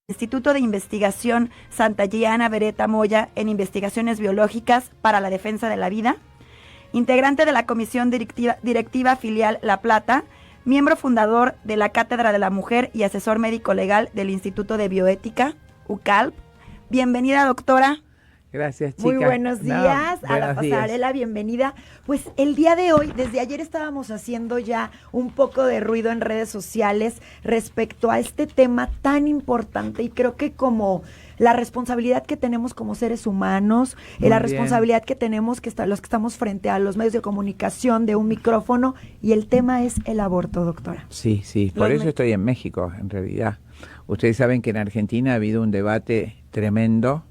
Instituto de Investigación Santayana Beretta Moya en Investigaciones Biológicas para la Defensa de la Vida, integrante de la Comisión Directiva Filial La Plata, miembro fundador de la Cátedra de la Mujer y asesor médico legal del Instituto de Bioética, UCALP. Bienvenida, doctora. Gracias, chica. Muy buenos días a la pasarela, bienvenida. Pues el día de hoy, desde ayer estábamos haciendo ya un poco de ruido en redes sociales respecto a este tema tan importante, y creo que como la responsabilidad que tenemos como seres humanos, la responsabilidad que tenemos los que estamos frente a los medios de comunicación, de un micrófono, y el tema es el aborto, doctora. Sí, por eso estoy en México, en realidad. Ustedes saben que en Argentina ha habido un debate tremendo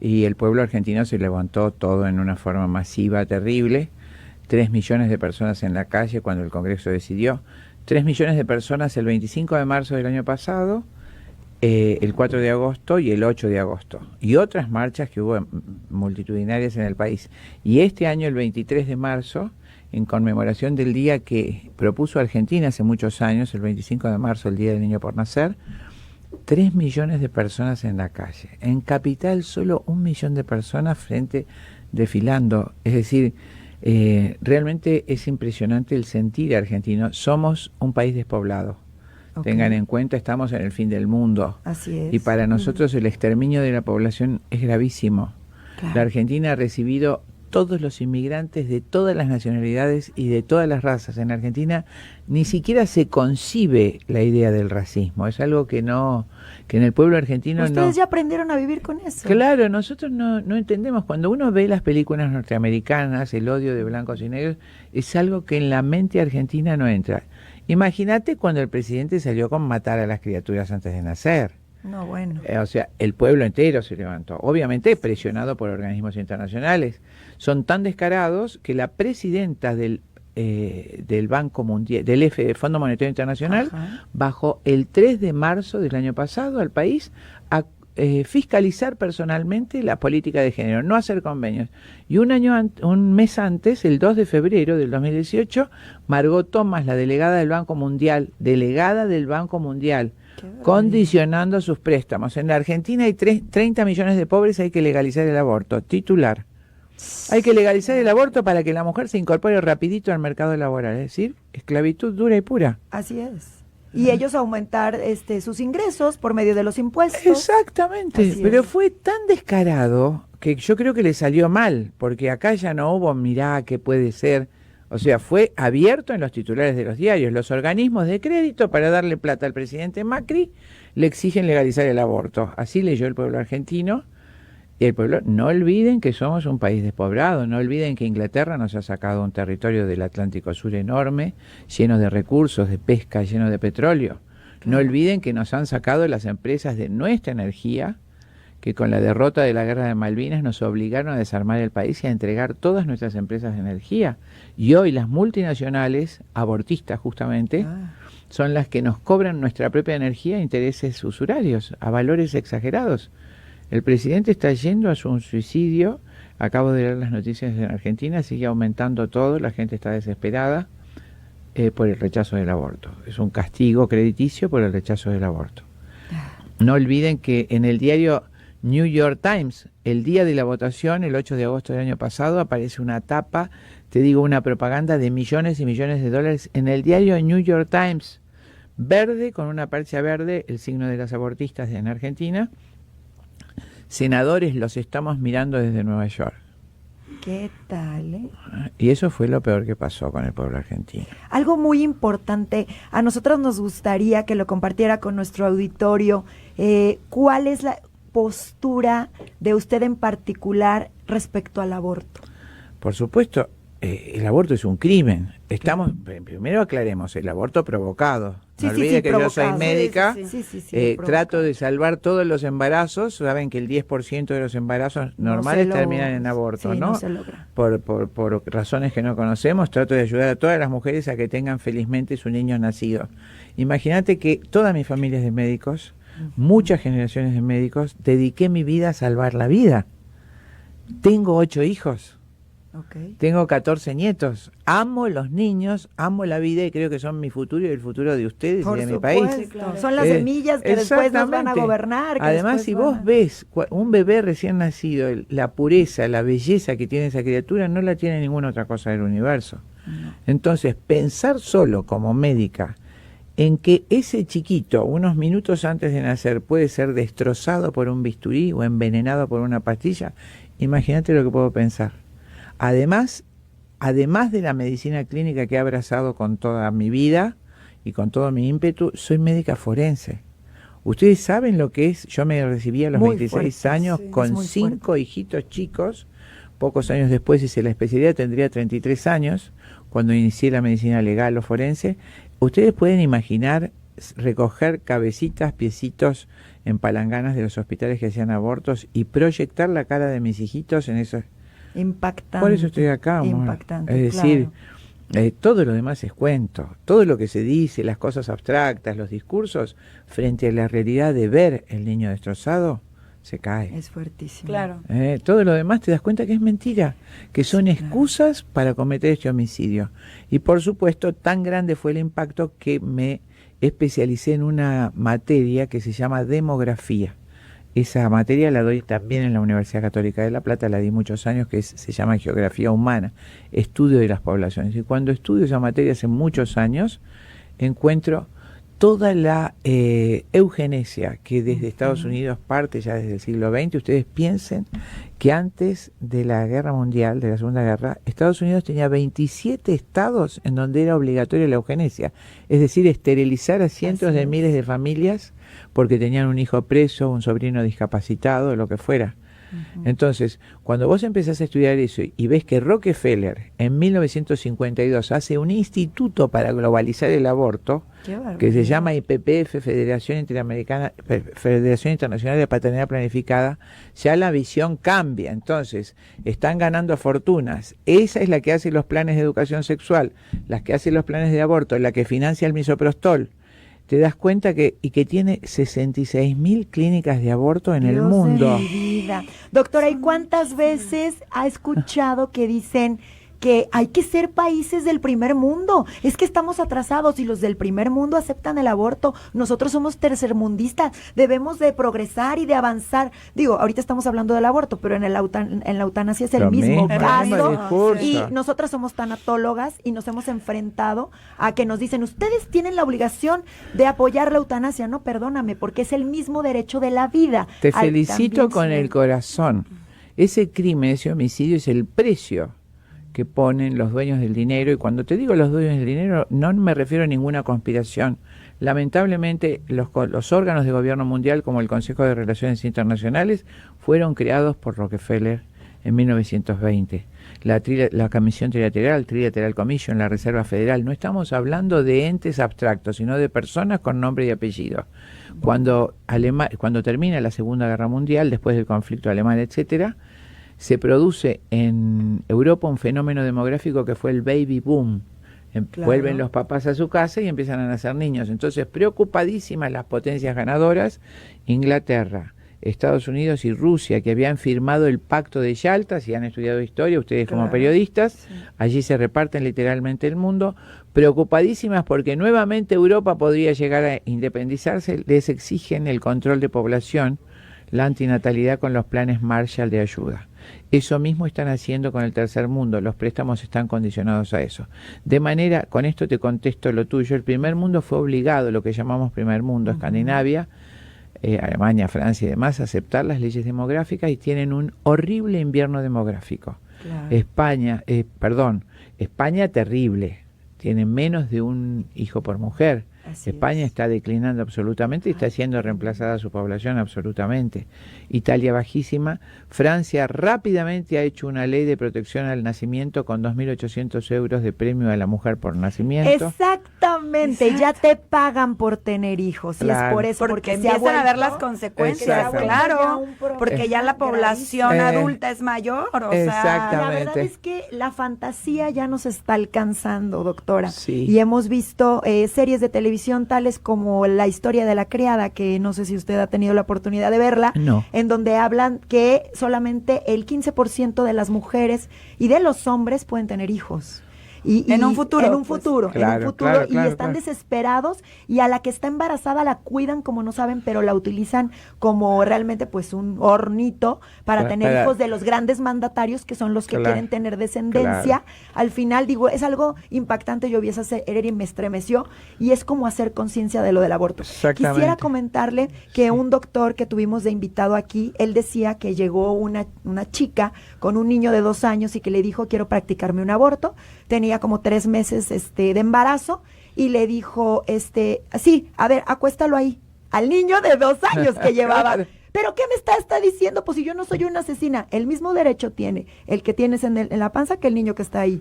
y el pueblo argentino se levantó todo en una forma masiva, terrible. 3 millones de personas en la calle cuando el Congreso decidió. 3 millones de personas el 25 de marzo del año pasado, el 4 de agosto y el 8 de agosto. Y otras marchas que hubo multitudinarias en el país. Y este año, el 23 de marzo, en conmemoración del día que propuso Argentina hace muchos años, el 25 de marzo, el Día del Niño por Nacer, 3 millones de personas en la calle. En Capital solo 1 millón de personas desfilando. Es decir, realmente es impresionante el sentir argentino. Somos un país despoblado. Okay. Tengan en cuenta, estamos en el fin del mundo. Así es. Y para nosotros el exterminio de la población es gravísimo. Claro. La Argentina ha recibido todos los inmigrantes de todas las nacionalidades y de todas las razas. En Argentina ni siquiera se concibe la idea del racismo. Es algo que en el pueblo argentino Ustedes ya aprendieron a vivir con eso. Claro, nosotros no entendemos. Cuando uno ve las películas norteamericanas, el odio de blancos y negros, es algo que en la mente argentina no entra. Imagínate cuando el presidente salió con matar a las criaturas antes de nacer. No, bueno. O sea, el pueblo entero se levantó, obviamente presionado por organismos internacionales. Son tan descarados que la presidenta del Banco Mundial, del Fondo Monetario Internacional, bajó el 3 de marzo del año pasado al país a fiscalizar personalmente la política de género, no hacer convenios. Y un mes antes, el 2 de febrero del 2018, Margot Thomas, la delegada del Banco Mundial, condicionando sus préstamos. En la Argentina hay 30 millones de pobres, hay que legalizar el aborto. Titular. Hay que legalizar el aborto para que la mujer se incorpore rapidito al mercado laboral. Es decir, esclavitud dura y pura. Así es. Y ellos aumentar sus ingresos por medio de los impuestos. Exactamente. Pero fue tan descarado que yo creo que le salió mal, porque acá ya no hubo, mirá, qué puede ser. O sea, fue abierto en los titulares de los diarios. Los organismos de crédito, para darle plata al presidente Macri, le exigen legalizar el aborto. Así leyó el pueblo argentino. Y el pueblo, no olviden que somos un país despoblado, no olviden que Inglaterra nos ha sacado un territorio del Atlántico Sur enorme, lleno de recursos, de pesca, lleno de petróleo. No olviden que nos han sacado las empresas de nuestra energía, que con la derrota de la guerra de Malvinas nos obligaron a desarmar el país y a entregar todas nuestras empresas de energía. Y hoy las multinacionales, abortistas justamente, son las que nos cobran nuestra propia energía a intereses usurarios, a valores exagerados. El presidente está yendo a un suicidio. Acabo de leer las noticias en Argentina, sigue aumentando todo, la gente está desesperada por el rechazo del aborto. Es un castigo crediticio por el rechazo del aborto. No olviden que en el diario New York Times, el día de la votación, el 8 de agosto del año pasado, aparece una tapa, una propaganda de millones y millones de dólares en el diario New York Times, verde, con una percha verde, el signo de las abortistas en Argentina. Senadores, los estamos mirando desde Nueva York. ¿Qué tal? Y eso fue lo peor que pasó con el pueblo argentino. Algo muy importante, a nosotros nos gustaría que lo compartiera con nuestro auditorio. ¿Cuál es la postura de usted en particular respecto al aborto? Por supuesto, el aborto es un crimen. Primero aclaremos, el aborto provocado. No olvide que provocado. Yo soy médica, trato de salvar todos los embarazos. Saben que el 10% de los embarazos normales terminan en aborto, ¿no? No se logra. Por razones que no conocemos, trato de ayudar a todas las mujeres a que tengan felizmente su niño nacido. Imagínate que toda mi familia es de médicos, muchas generaciones de médicos, dediqué mi vida a salvar la vida. Tengo 8 hijos. Okay. Tengo 14 nietos. Amo los niños, amo la vida y creo que son mi futuro y el futuro de ustedes y de mi país. Claro. Son las semillas que después nos van a gobernar. Además, si vos ves un bebé recién nacido, la pureza, la belleza que tiene esa criatura, no la tiene ninguna otra cosa del universo. No. Entonces, pensar solo como médica en que ese chiquito, unos minutos antes de nacer, puede ser destrozado por un bisturí o envenenado por una pastilla, imagínate lo que puedo pensar. Además de la medicina clínica que he abrazado con toda mi vida y con todo mi ímpetu, soy médica forense. Ustedes saben lo que es, yo me recibí a los 26 años con 5 hijitos chicos, pocos años después hice la especialidad, tendría 33 años, cuando inicié la medicina legal o forense. Ustedes pueden imaginar recoger cabecitas, piecitos en palanganas de los hospitales que hacían abortos y proyectar la cara de mis hijitos en esos... Impactante. Por eso estoy acá, amor. Impactante, es decir, todo lo demás es cuento. Todo lo que se dice, las cosas abstractas, los discursos, frente a la realidad de ver el niño destrozado, se cae. Es fuertísimo. Claro. Todo lo demás te das cuenta que es mentira, que son excusas para cometer este homicidio. Y por supuesto, tan grande fue el impacto que me especialicé en una materia que se llama demografía. Esa materia la doy también en la Universidad Católica de La Plata, la di muchos años, que se llama Geografía Humana, estudio de las poblaciones. Y cuando estudio esa materia hace muchos años, encuentro toda la eugenesia que desde Estados Unidos parte ya desde el siglo XX. Ustedes piensen que antes de la Guerra Mundial, de la Segunda Guerra, Estados Unidos tenía 27 estados en donde era obligatoria la eugenesia, es decir, esterilizar a cientos de miles de familias porque tenían un hijo preso, un sobrino discapacitado, lo que fuera. Entonces, cuando vos empezás a estudiar eso y ves que Rockefeller en 1952 hace un instituto para globalizar el aborto, que se llama IPPF, Federación Internacional de Paternidad Planificada, ya la visión cambia. Entonces, están ganando fortunas. Esa es la que hace los planes de educación sexual, la que hace los planes de aborto, la que financia el misoprostol. Te das cuenta que tiene 66.000 clínicas de aborto en el mundo. De mi vida. Doctora, ¿y cuántas veces ha escuchado que dicen que hay que ser países del primer mundo? Es que estamos atrasados y los del primer mundo aceptan el aborto. Nosotros somos tercermundistas, debemos de progresar y de avanzar. Digo, ahorita estamos hablando del aborto, pero en la eutanasia es el mismo caso. Y nosotras somos tanatólogas y nos hemos enfrentado a que nos dicen, ustedes tienen la obligación de apoyar la eutanasia. No, perdóname, porque es el mismo derecho de la vida. Te felicito con el corazón. Ese crimen, ese homicidio es el precio que ponen los dueños del dinero, y cuando te digo los dueños del dinero no me refiero a ninguna conspiración. Lamentablemente los órganos de gobierno mundial como el Consejo de Relaciones Internacionales fueron creados por Rockefeller en 1920. La Comisión Trilateral Commission, la Reserva Federal, no estamos hablando de entes abstractos, sino de personas con nombre y apellido. Cuando termina la Segunda Guerra Mundial, después del conflicto alemán, etcétera, se produce en Europa un fenómeno demográfico que fue el baby boom. Vuelven los papás a su casa y empiezan a nacer niños. Entonces, preocupadísimas las potencias ganadoras, Inglaterra, Estados Unidos y Rusia, que habían firmado el Pacto de Yalta, si han estudiado historia, ustedes como periodistas, allí se reparten literalmente el mundo, preocupadísimas porque nuevamente Europa podría llegar a independizarse, les exigen el control de población, la antinatalidad con los planes Marshall de ayuda. Eso mismo están haciendo con el tercer mundo, los préstamos están condicionados a eso. De manera, con esto te contesto lo tuyo, el primer mundo fue obligado, lo que llamamos primer mundo, Escandinavia, Alemania, Francia y demás, a aceptar las leyes demográficas y tienen un horrible invierno demográfico. España terrible, tiene menos de un hijo por mujer. España está declinando absolutamente y está siendo reemplazada su población absolutamente. Italia bajísima. Francia rápidamente ha hecho una ley de protección al nacimiento con 2.800 euros de premio a la mujer por nacimiento. Exactamente. Exactamente, ya te pagan por tener hijos, y es por eso, porque se ha empiezan a ver vuelto- las consecuencias, Exactamente. claro, un problema porque ya la población gravísimo. adulta es mayor, o Exactamente. La verdad es que la fantasía ya nos está alcanzando, doctora. Sí. Y hemos visto series de televisión tales como La historia de la criada, que no sé si usted ha tenido la oportunidad de verla, No. en donde hablan que solamente el 15% de las mujeres y de los hombres pueden tener hijos. En un futuro, En un pues. futuro, Claro, claro, y claro, están claro. desesperados, y a la que está embarazada la cuidan como no saben, pero la utilizan como realmente pues un hornito para tener Para- hijos de los grandes mandatarios, que son los que Claro, quieren tener descendencia. Al final, digo, es algo impactante. Yo vi esa serie y me estremeció, y es como hacer conciencia de lo del aborto. Exactamente. Quisiera comentarle que Sí. un doctor que tuvimos de invitado aquí, él decía que llegó una chica con un niño de 2 años y que le dijo: quiero practicarme un aborto. Tenía como 3 meses de embarazo, y le dijo, sí, a ver, acuéstalo ahí, al niño de 2 años que llevaba. Claro. ¿Pero qué me está diciendo? Pues si yo no soy una asesina. El mismo derecho tiene el que tienes en la panza que el niño que está ahí.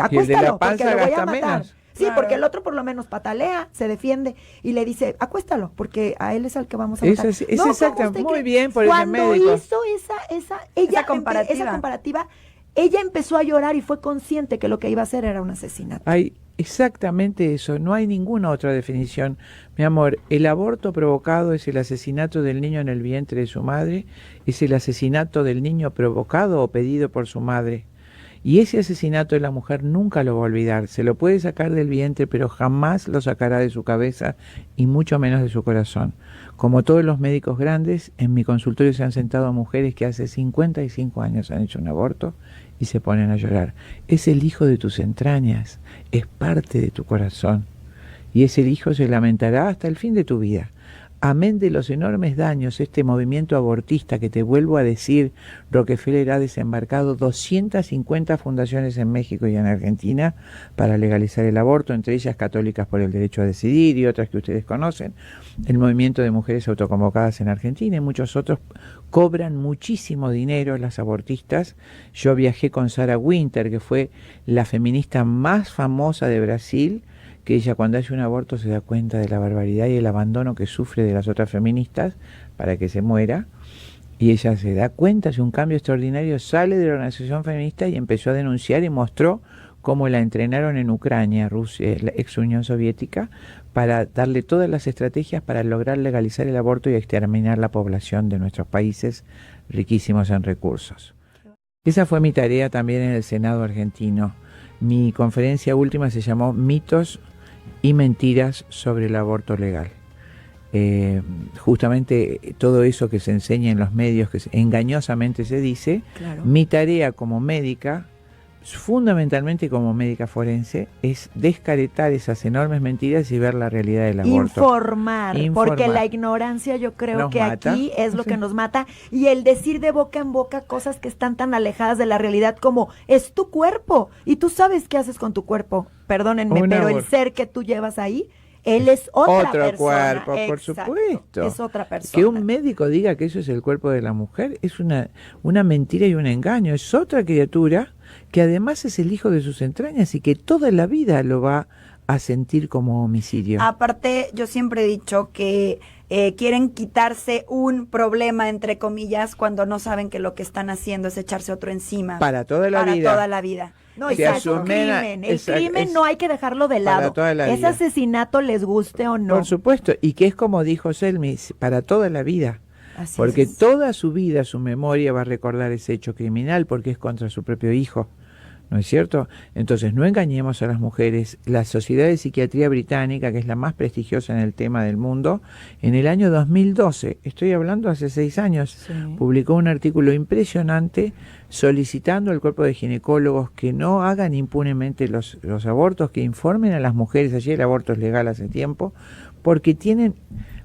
Acuéstalo, porque panza lo voy a gasta matar. menos. Sí, Claro. porque el otro por lo menos patalea, se defiende, y le dice: acuéstalo, porque a él es al que vamos a Es matar. así, es ¿cómo exacto, usted muy cree? bien por ese Cuando médico. hizo esa comparativa, ella empezó a llorar y fue consciente que lo que iba a hacer era un asesinato. Hay exactamente eso, no hay ninguna otra definición. Mi amor, el aborto provocado es el asesinato del niño en el vientre de su madre, es el asesinato del niño provocado o pedido por su madre. Y ese asesinato de la mujer nunca lo va a olvidar. Se lo puede sacar del vientre, pero jamás lo sacará de su cabeza, y mucho menos de su corazón. Como todos los médicos grandes, en mi consultorio se han sentado mujeres que hace 55 años han hecho un aborto y se ponen a llorar. Es el hijo de tus entrañas, es parte de tu corazón, y ese hijo se lamentará hasta el fin de tu vida. Amén de los enormes daños, este movimiento abortista, que te vuelvo a decir, Rockefeller ha desembarcado 250 fundaciones en México y en Argentina para legalizar el aborto, entre ellas Católicas por el Derecho a Decidir y otras que ustedes conocen. El movimiento de mujeres autoconvocadas en Argentina y muchos otros cobran muchísimo dinero las abortistas. Yo viajé con Sarah Winter, que fue la feminista más famosa de Brasil, que ella cuando hace un aborto se da cuenta de la barbaridad y el abandono que sufre de las otras feministas para que se muera, y ella se da cuenta, hace un cambio extraordinario, sale de la organización feminista y empezó a denunciar, y mostró cómo la entrenaron en Ucrania, Rusia, la ex Unión Soviética, para darle todas las estrategias para lograr legalizar el aborto y exterminar la población de nuestros países riquísimos en recursos. Esa fue mi tarea también en el Senado argentino. Mi conferencia última se llamó Mitos y mentiras sobre el aborto legal. Justamente todo eso que se enseña en los medios, que engañosamente se dice, Claro. mi tarea como médica, fundamentalmente como médica forense, es descaretar esas enormes mentiras y ver la realidad del aborto. Informar, porque Informar. la ignorancia yo creo Nos que mata. aquí es lo Sí. que nos mata, y el decir de boca en boca cosas que están tan alejadas de la realidad como: es tu cuerpo y tú sabes qué haces con tu cuerpo. Perdónenme, Un pero el aborto. ser que tú llevas ahí, él es otra Otro persona. cuerpo, por Exacto, supuesto. es otra persona. Que un médico diga que eso es el cuerpo de la mujer es una mentira y un engaño. Es otra criatura que además es el hijo de sus entrañas y que toda la vida lo va a sentir como homicidio. Aparte, yo siempre he dicho que quieren quitarse un problema, entre comillas, cuando no saben que lo que están haciendo es echarse otro encima. Para toda la vida. Toda la vida. No, Si es un asumen a- crimen. El exacto, crimen es no hay que dejarlo de para lado. toda la Es vida. asesinato, les guste o no. Por supuesto, y que es como dijo Selmi, para toda la vida. Así Porque es. toda su vida, su memoria va a recordar ese hecho criminal porque es contra su propio hijo. ¿No es cierto? Entonces, no engañemos a las mujeres. La Sociedad de Psiquiatría Británica, que es la más prestigiosa en el tema del mundo, en el año 2012, estoy hablando hace 6 años, Sí. publicó un artículo impresionante solicitando al cuerpo de ginecólogos que no hagan impunemente los abortos, que informen a las mujeres. Allí el aborto es legal hace tiempo, porque tienen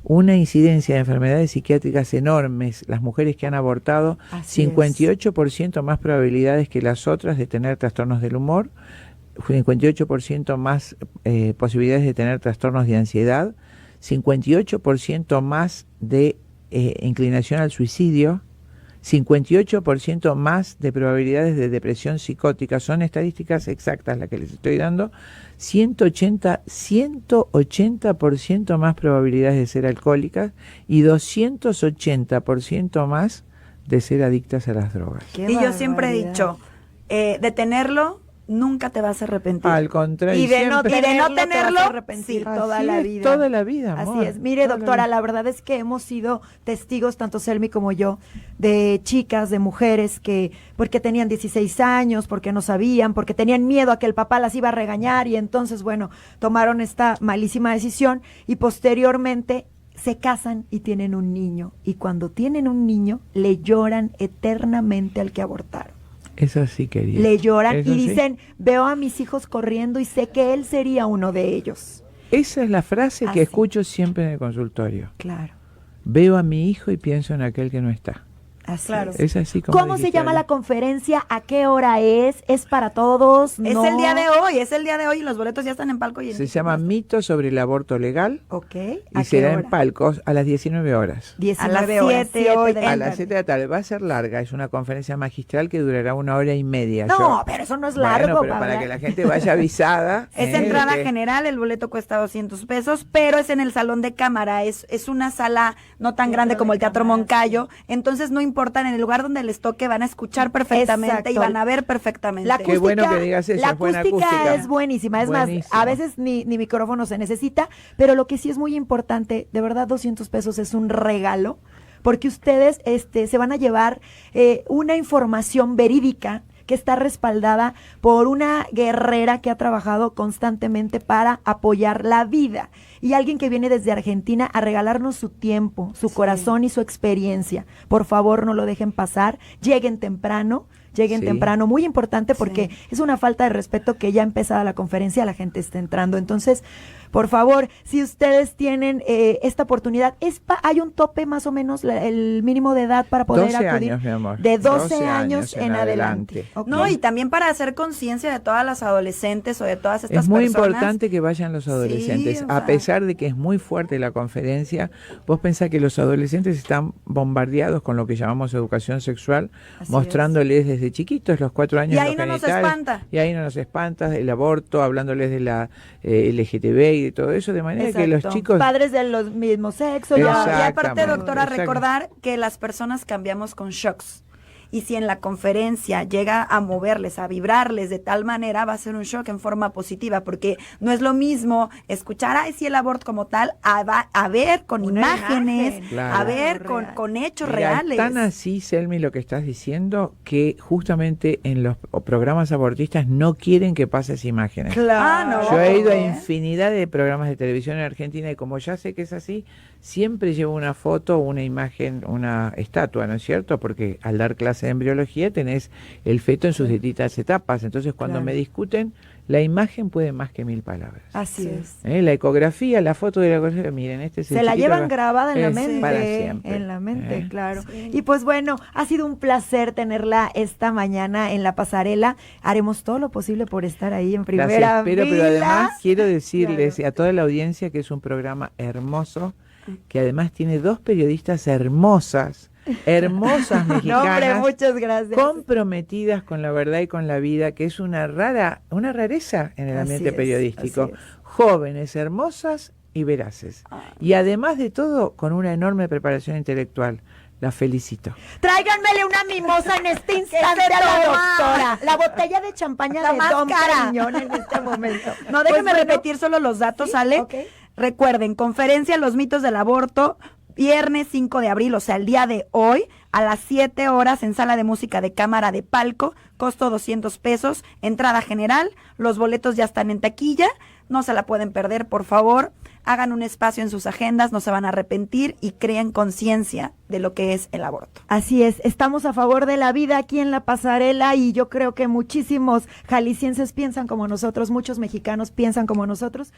una incidencia de enfermedades psiquiátricas enormes. Las mujeres que han abortado, Así 58% más probabilidades que las otras de tener trastornos del humor, 58% más posibilidades de tener trastornos de ansiedad, 58% más de inclinación al suicidio, 58% más de probabilidades de depresión psicótica, son estadísticas exactas las que les estoy dando, 180% más probabilidades de ser alcohólicas y 280% más de ser adictas a las drogas. Y yo siempre he dicho, de tenerlo, nunca te vas a arrepentir. Al contrario. Y de no tenerlo, te vas a arrepentir toda la vida. Toda la vida, amor. Así es. Mire, doctora, la verdad es que hemos sido testigos, tanto Selmi como yo, de chicas, de mujeres que, porque tenían 16 años, porque no sabían, porque tenían miedo a que el papá las iba a regañar y entonces, bueno, tomaron esta malísima decisión y posteriormente se casan y tienen un niño. Y cuando tienen un niño, le lloran eternamente al que abortaron. Eso sí quería. Le lloran Eso y sí. dicen, veo a mis hijos corriendo y sé que él sería uno de ellos. Esa es la frase Así. que escucho siempre en el consultorio. Claro. Veo a mi hijo y pienso en aquel que no está. Así Claro. es. Es así como ¿Cómo se dijiste, llama Ale. la conferencia? ¿A qué hora es? ¿Es para todos? Es ¿No? el día de hoy, y los boletos ya están en Palco. Y Se llama Mito sobre el aborto legal Ok. y será en Palcos a las 19 horas. 19 A las horas, 7 hoy, de A la las tarde. 7 de la tarde. Va a ser larga, es una conferencia magistral que durará 1 hora y media. No, pero eso no es largo. Bueno, pero para que la gente vaya avisada. Es de entrada que- general, el boleto cuesta 200 pesos, pero es en el Salón de Cámara, es una sala no tan grande como el Teatro Moncayo, entonces no importa, en el lugar donde les toque van a escuchar perfectamente Exacto. y van a ver perfectamente. La Qué bueno que digas eso, la es buena acústica acústica. es buenísima. Es Buenísimo. más, a veces ni micrófono se necesita, pero lo que sí es muy importante, de verdad 200 pesos es un regalo, porque ustedes se van a llevar una información verídica que está respaldada por una guerrera que ha trabajado constantemente para apoyar la vida y alguien que viene desde Argentina a regalarnos su tiempo, su corazón y su experiencia. Por favor, no lo dejen pasar, lleguen temprano, Sí. muy importante porque es una falta de respeto que ya empezada la conferencia la gente está entrando. Entonces, por favor, si ustedes tienen esta oportunidad, hay un tope más o menos, el mínimo de edad para poder 12 acudir. años, mi amor. De 12 años en adelante. Ok. No, y también para hacer conciencia de todas las adolescentes o de todas estas Es muy personas. importante que vayan los adolescentes, Sí, o a sea. pesar de que es muy fuerte la conferencia. Vos pensás que los adolescentes están bombardeados con lo que llamamos educación sexual, Así mostrándoles desde chiquitos, los 4 años, Y ahí los no nos genitales, espanta. y ahí no nos espanta el aborto, hablándoles de la LGTB y de todo eso, de manera que los Exacto. chicos... Padres de los mismos sexos. No, Exacto. y aparte, Exactamente. doctora, Exacto. recordar que las personas cambiamos con shocks. Y si en la conferencia llega a moverles, a vibrarles de tal manera, va a ser un shock en forma positiva, porque no es lo mismo escuchar, ay, sí, el aborto como tal, a ver con Una imágenes, imagen. Claro. a ver Real. con hechos Mira, reales. es tan así, Selmi, lo que estás diciendo, que justamente en los programas abortistas no quieren que pases imágenes. Claro. Ah, no. Yo he ido a ¿eh? infinidad de programas de televisión en Argentina y como ya sé que es así, siempre llevo una foto, una imagen, una estatua, ¿no es cierto? Porque al dar clase de embriología tenés el feto en sus distintas etapas. Entonces, cuando Claro. me discuten, la imagen puede más que 1000 palabras. Así es. La ecografía, la foto de la ecografía, miren, este es el Se la chiquito llevan acá. grabada en la Es mente. para siempre. En la mente, claro. Sí. Y pues bueno, ha sido un placer tenerla esta mañana en la pasarela. Haremos todo lo posible por estar ahí en Las primera espero, pero fila. además quiero decirles Claro. a toda la audiencia que es un programa hermoso, que además tiene 2 periodistas hermosas No, hombre, mexicanas, muchas gracias. comprometidas con la verdad y con la vida, que es una rareza en el Así ambiente es, periodístico. así es. Jóvenes, hermosas y veraces. Y además de todo, con una enorme preparación intelectual. La felicito. Tráiganmele una mimosa en este instante a la doctora. La botella de champaña La de más Don cara. Periñón en este momento. No, déjenme Pues bueno, repetir solo los datos, ¿sí? ¿sale? Ok. Recuerden, conferencia Los mitos del aborto, viernes 5 de abril, o sea, el día de hoy, a las 7 horas en Sala de Música de Cámara de Palco, costo 200 pesos, entrada general, los boletos ya están en taquilla, no se la pueden perder, por favor, hagan un espacio en sus agendas, no se van a arrepentir y creen conciencia de lo que es el aborto. Así es, estamos a favor de la vida aquí en la pasarela y yo creo que muchísimos jaliscienses piensan como nosotros, muchos mexicanos piensan como nosotros.